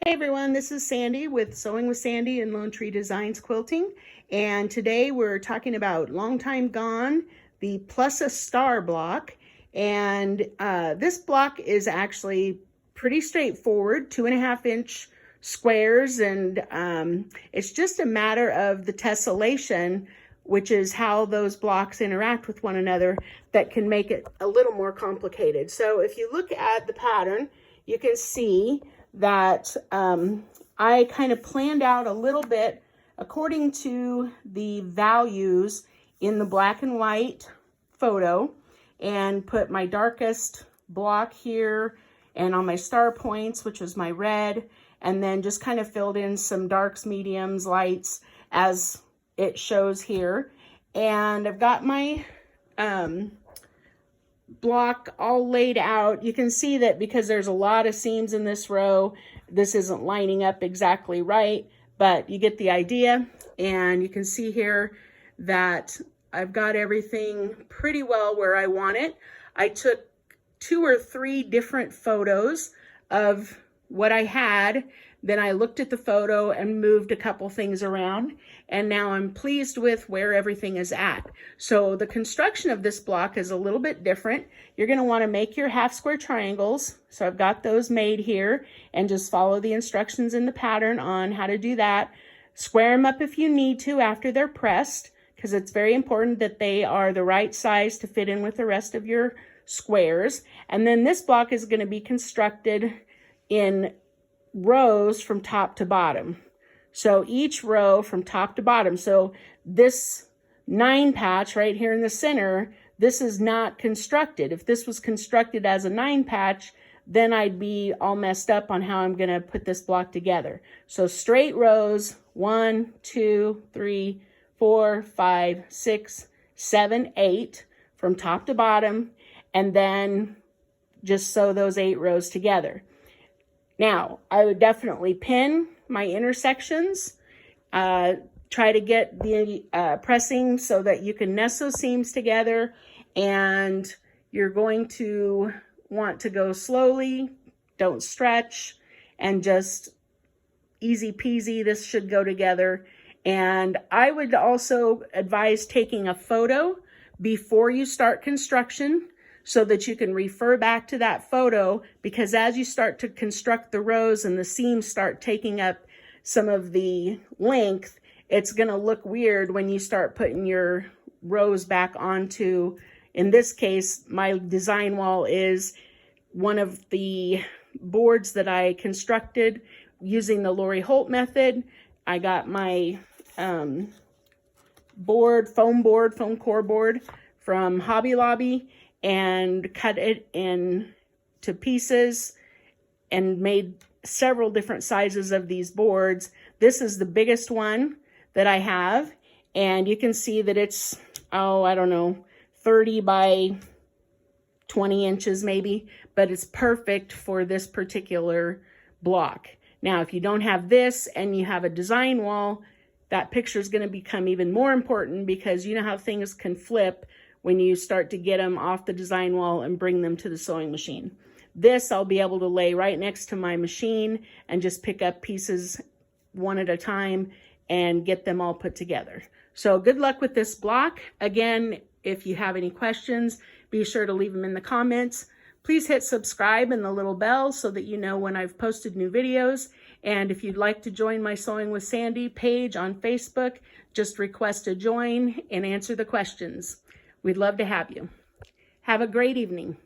Hey everyone, this is Sandy with Sewing with Sandy and Lone Tree Designs Quilting, and today we're talking about Long Time Gone, the Plus a Star block. And this block is actually pretty straightforward, 2.5-inch squares, and it's just a matter of the tessellation, which is how those blocks interact with one another, that can make it a little more complicated. So if you look at the pattern, you can see that I kind of planned out a little bit according to the values in the black and white photo, and put my darkest block here and on my star points, which was my red, and then just kind of filled in some darks, mediums, lights as it shows here. And I've got my block all laid out. You can see that because there's a lot of seams in this row, this isn't lining up exactly right, but you get the idea. And you can see here that I've got everything pretty well where I want it. I took 2 or 3 different photos of what I had. Then I looked at the photo and moved a couple things around, and now I'm pleased with where everything is at. So the construction of this block is a little bit different. You're going to want to make your half square triangles. So I've got those made here, and just follow the instructions in the pattern on how to do that. Square them up if you need to after they're pressed, because it's very important that they are the right size to fit in with the rest of your squares. And then this block is going to be constructed in rows from top to bottom. So each row from top to bottom. So this 9 patch right here in the center, this is not constructed. If this was constructed as a 9 patch, then I'd be all messed up on how I'm going to put this block together. So straight rows, 1, 2, 3, 4, 5, 6, 7, 8 from top to bottom, and then just sew those 8 rows together. Now, I would definitely pin my intersections, try to get the pressing so that you can nest those seams together, and you're going to want to go slowly, don't stretch, and just easy peasy, this should go together. And I would also advise taking a photo before you start construction, so that you can refer back to that photo, because as you start to construct the rows and the seams start taking up some of the length, it's going to look weird when you start putting your rows back onto, in this case, my design wall is one of the boards that I constructed using the Lori Holt method. I got my foam core board from Hobby Lobby, and cut it into pieces and made several different sizes of these boards. This is the biggest one that I have, and you can see that it's, I don't know, 30 by 20 inches maybe, but it's perfect for this particular block. Now, if you don't have this and you have a design wall, that picture is going to become even more important, because you know how things can flip when you start to get them off the design wall and bring them to the sewing machine. This I'll be able to lay right next to my machine and just pick up pieces one at a time and get them all put together. So good luck with this block. Again, if you have any questions, be sure to leave them in the comments. Please hit subscribe and the little bell so that you know when I've posted new videos. And if you'd like to join my Sewing with Sandy page on Facebook, just request to join and answer the questions. We'd love to have you. Have a great evening.